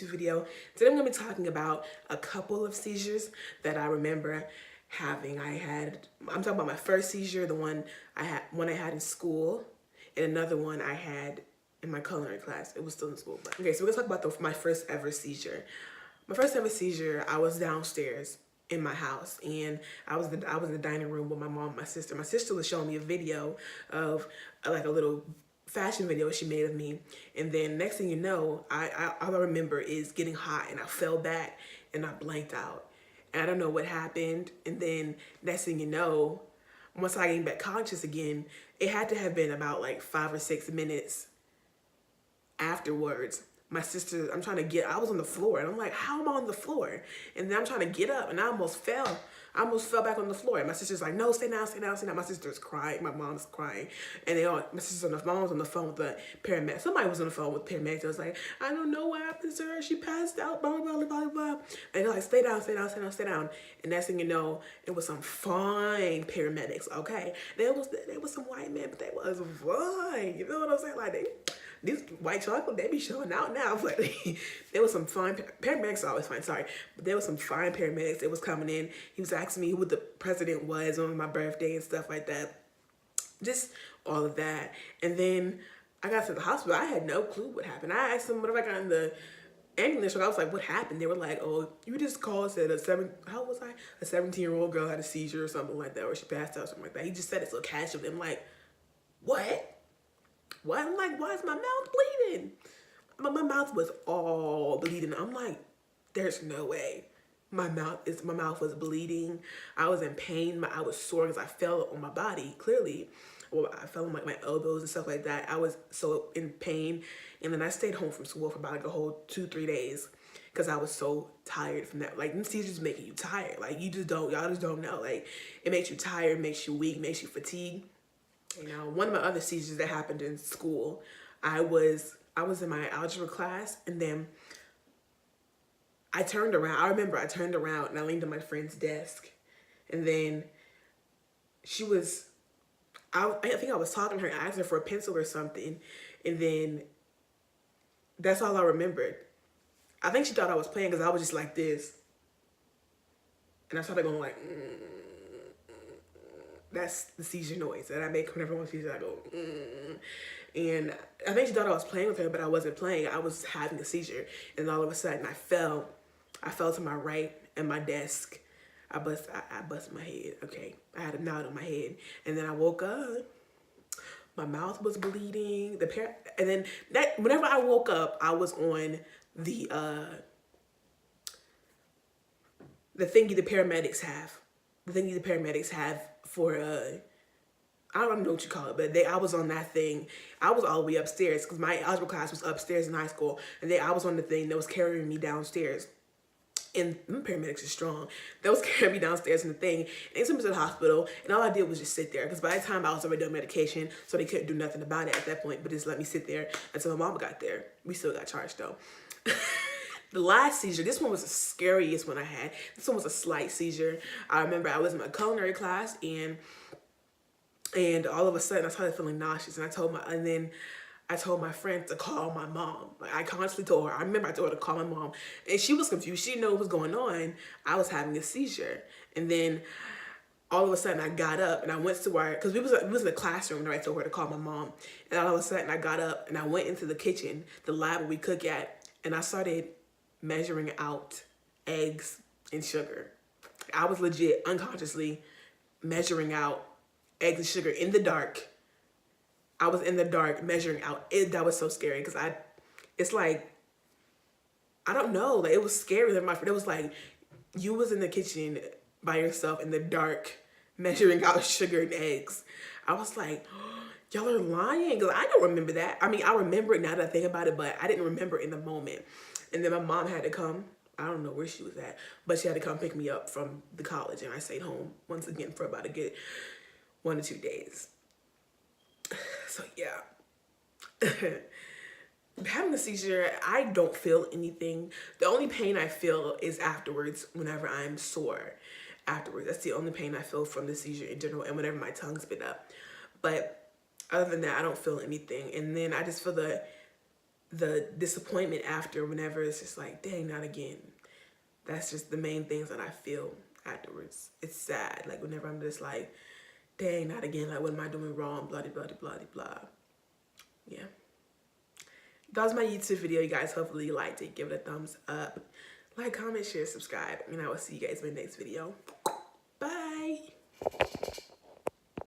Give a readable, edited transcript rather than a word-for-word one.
YouTube video. Today I'm going to be talking about a couple of seizures that I remember having. I'm talking about my first seizure, the one I had in school, and another one I had in my culinary class. It was still in school. But okay, so we're going to talk about my first ever seizure. My first ever seizure, I was downstairs in my house, and I was in the dining room with my mom and my sister. My sister was showing me a video of like a little fashion video she made of me, and then next thing you know, all I remember is getting hot, and I fell back and I blanked out, and I don't know what happened. And then next thing you know, once I came back conscious again, it had to have been about like 5 or 6 minutes afterwards. My sister, I was on the floor, and I'm like, how am I on the floor? And then I'm trying to get up, and I almost fell. I almost fell back on the floor. And my sister's like, no, stay down, stay down, stay down. My sister's crying. My mom's crying. And my mom was on the phone with the paramedic. Somebody was on the phone with paramedics. I was like, I don't know what happened to her. She passed out, blah, blah, blah, blah, blah. And they're like, stay down, stay down, stay down, stay down. And next thing you know, it was some fine paramedics, okay? There was some white men, but they was fine. You know what I'm saying? Like, these white chocolate, they be showing out now, but there was some fine paramedics. Always fine, sorry, but there was some fine paramedics that was coming in. He was asking me who the president was on my birthday and stuff like that, just all of that. And then I got to the hospital. I had no clue what happened. I asked them, what if I got in the ambulance? I was like, what happened? They were like, oh, you just called, said a 17-year-old girl had a seizure or something like that, or she passed out or something like that. He just said it so casually. I'm like, what? What? I'm like, why is my mouth bleeding? My mouth was all bleeding. I'm like, there's no way. My mouth was bleeding. I was in pain. I was sore because I fell on my body, clearly. Well, I fell on my elbows and stuff like that. I was so in pain. And then I stayed home from school for about like a whole 2-3 days because I was so tired from that. Like, them seizures making you tired. Like, y'all just don't know. Like, it makes you tired, makes you weak, makes you fatigued. You know, one of my other seizures that happened in school, I was in my algebra class, and then I turned around. I remember I turned around and I leaned on my friend's desk, and then I think I was talking to her, asking her for a pencil or something, and then that's all I remembered. I think she thought I was playing because I was just like this, and I started going like, That's the seizure noise that I make whenever one seizure. I go, And I think she thought I was playing with her, but I wasn't playing. I was having a seizure, and all of a sudden I fell to my right in my desk. I bust my head. Okay, I had a knot on my head, and then I woke up. My mouth was bleeding. And then whenever I woke up, I was on the thingy the paramedics have. The thingy the paramedics have for I don't know what you call it, but I was on that thing. I was all the way upstairs because my algebra class was upstairs in high school, and I was on the thing that was carrying me downstairs. And them paramedics are strong. They was carrying me downstairs in the thing, and they took me to the hospital, and all I did was just sit there because by the time I was already on medication, so they couldn't do nothing about it at that point, but just let me sit there until my mom got there. We still got charged though. The last seizure, this one was the scariest one I had. This one was a slight seizure. I remember I was in my culinary class, and all of a sudden I started feeling nauseous, and I told my friend to call my mom. Like, I constantly told her. I remember I told her to call my mom, and she was confused. She didn't know what was going on. I was having a seizure, and then all of a sudden I got up and I went to where, because we was in the classroom, and I told her to call my mom, and all of a sudden I got up and I went into the kitchen, the lab where we cook at, and I started measuring out eggs and sugar. I was legit unconsciously measuring out eggs and sugar in the dark. I was in the dark measuring out. That was so scary because it's like, I don't know, like, it was scary. It was like you was in the kitchen by yourself in the dark measuring out sugar and eggs. I was like, y'all are lying, because I don't remember that. I mean, I remember it now that I think about it, but I didn't remember it in the moment. And then my mom had to come. I don't know where she was at, but she had to come pick me up from the college, and I stayed home once again for about a good 1 to 2 days. So yeah, having a seizure, I don't feel anything. The only pain I feel is afterwards, whenever I'm sore. Afterwards, that's the only pain I feel from the seizure in general, and whenever my tongue spit up. But other than that, I don't feel anything. And then I just feel the disappointment after, whenever it's just like, dang, not again. That's just the main things that I feel afterwards. It's sad. Like whenever I'm just like, dang, not again. Like, what am I doing wrong? Blah, blah, blah, blah, blah. Yeah. That was my YouTube video, you guys. Hopefully you liked it. Give it a thumbs up. Like, comment, share, subscribe. And I will see you guys in my next video. Bye.